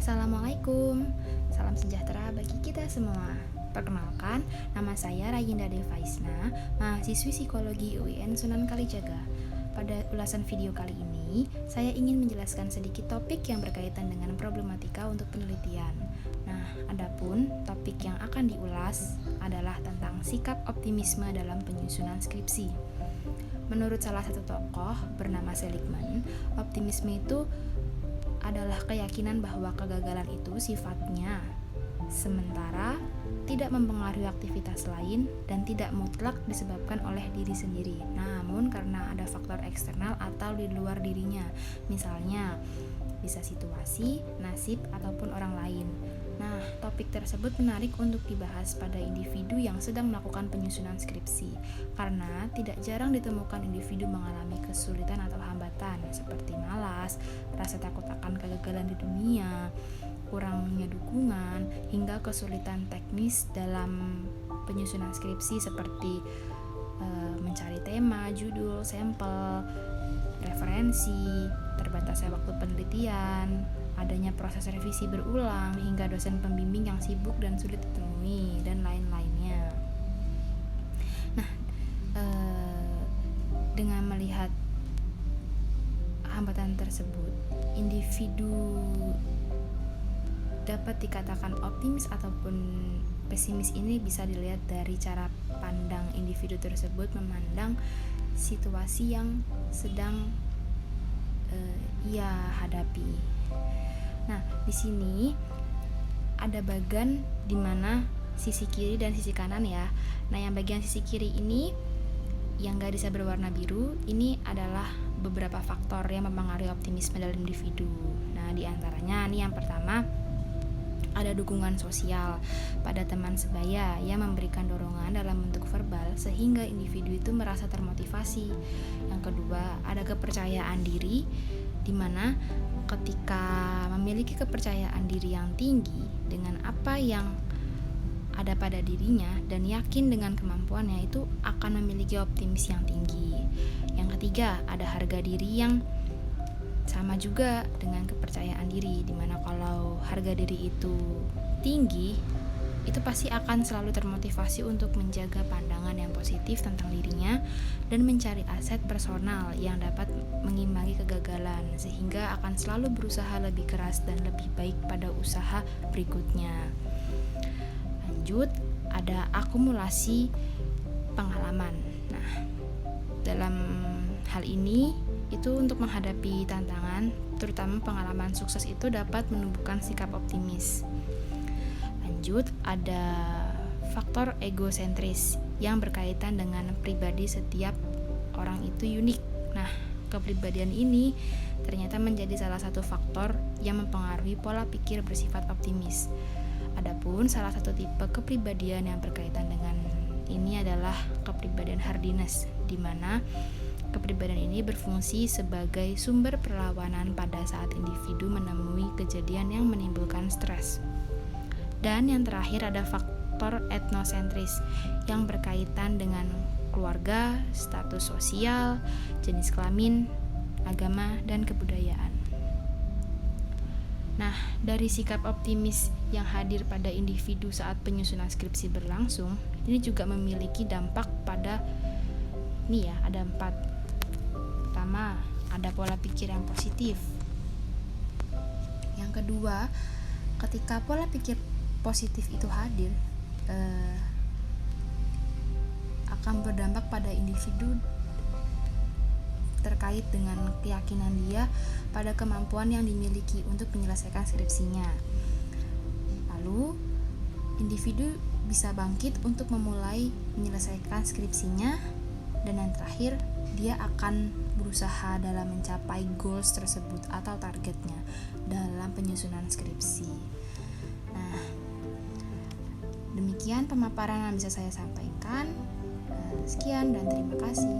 Assalamualaikum, salam sejahtera bagi kita semua. Perkenalkan, nama saya Rayinda Devaisna, mahasiswi psikologi UIN Sunan Kalijaga. Pada ulasan video kali ini, saya ingin menjelaskan sedikit topik yang berkaitan dengan problematika untuk penelitian. Nah, adapun topik yang akan diulas adalah tentang sikap optimisme dalam penyusunan skripsi. Menurut salah satu tokoh bernama Seligman, optimisme itu adalah keyakinan bahwa kegagalan itu sifatnya sementara, tidak mempengaruhi aktivitas lain, dan tidak mutlak disebabkan oleh diri sendiri, namun karena ada faktor eksternal atau di luar dirinya, misalnya bisa situasi, nasib, ataupun orang lain. Nah, topik tersebut menarik untuk dibahas pada individu yang sedang melakukan penyusunan skripsi, karena tidak jarang ditemukan individu mengalami kesulitan atau hambatan seperti malas, rasa takut akan kegagalan di dunia, kurangnya dukungan, hingga kesulitan teknis dalam penyusunan skripsi seperti mencari tema, judul, sampel, referensi, terbatasnya waktu penelitian, adanya proses revisi berulang, hingga dosen pembimbing yang sibuk dan sulit ditemui, dan lain-lainnya. Nah, dengan melihat hambatan tersebut, individu dapat dikatakan optimis ataupun pesimis ini bisa dilihat dari cara pandang individu tersebut memandang situasi yang sedang ia hadapi. Nah, di sini ada bagan di mana sisi kiri dan sisi kanan ya. Nah, yang bagian sisi kiri ini yang garisnya berwarna biru ini adalah beberapa faktor yang mempengaruhi optimisme dalam individu. Nah, di antaranya nih yang pertama, ada dukungan sosial pada teman sebaya yang memberikan dorongan dalam bentuk verbal sehingga individu itu merasa termotivasi. Yang kedua, ada kepercayaan diri di mana ketika memiliki kepercayaan diri yang tinggi dengan apa yang ada pada dirinya dan yakin dengan kemampuannya, itu akan memiliki optimis yang tinggi. Yang ketiga, ada harga diri yang sama juga dengan kepercayaan diri, dimana kalau harga diri itu tinggi, itu pasti akan selalu termotivasi untuk menjaga pandangan yang positif tentang dirinya dan mencari aset personal yang dapat mengimbangi kegagalan, sehingga akan selalu berusaha lebih keras dan lebih baik pada usaha berikutnya. Lanjut, ada akumulasi pengalaman. Nah, dalam hal ini itu untuk menghadapi tantangan, terutama pengalaman sukses itu dapat menumbuhkan sikap optimis. Lanjut, ada faktor egosentris yang berkaitan dengan pribadi setiap orang itu unik. Nah, kepribadian ini ternyata menjadi salah satu faktor yang mempengaruhi pola pikir bersifat optimis. Adapun salah satu tipe kepribadian yang berkaitan dengan ini adalah kepribadian hardiness, di mana kepribadian ini berfungsi sebagai sumber perlawanan pada saat individu menemui kejadian yang menimbulkan stres. Dan yang terakhir ada faktor etnosentris yang berkaitan dengan keluarga, status sosial, jenis kelamin, agama, dan kebudayaan. Nah, dari sikap optimis yang hadir pada individu saat penyusunan skripsi berlangsung, ini juga memiliki dampak pada ada 4. Pertama, ada pola pikir yang positif. Yang kedua, ketika pola pikir positif itu hadir, akan berdampak pada individu terkait dengan keyakinan dia pada kemampuan yang dimiliki untuk menyelesaikan skripsinya. Lalu, individu bisa bangkit untuk memulai menyelesaikan skripsinya, dan yang terakhir, dia akan berusaha dalam mencapai goals tersebut atau targetnya dalam penyusunan skripsi. Nah, demikian pemaparan yang bisa saya sampaikan. Sekian dan terima kasih.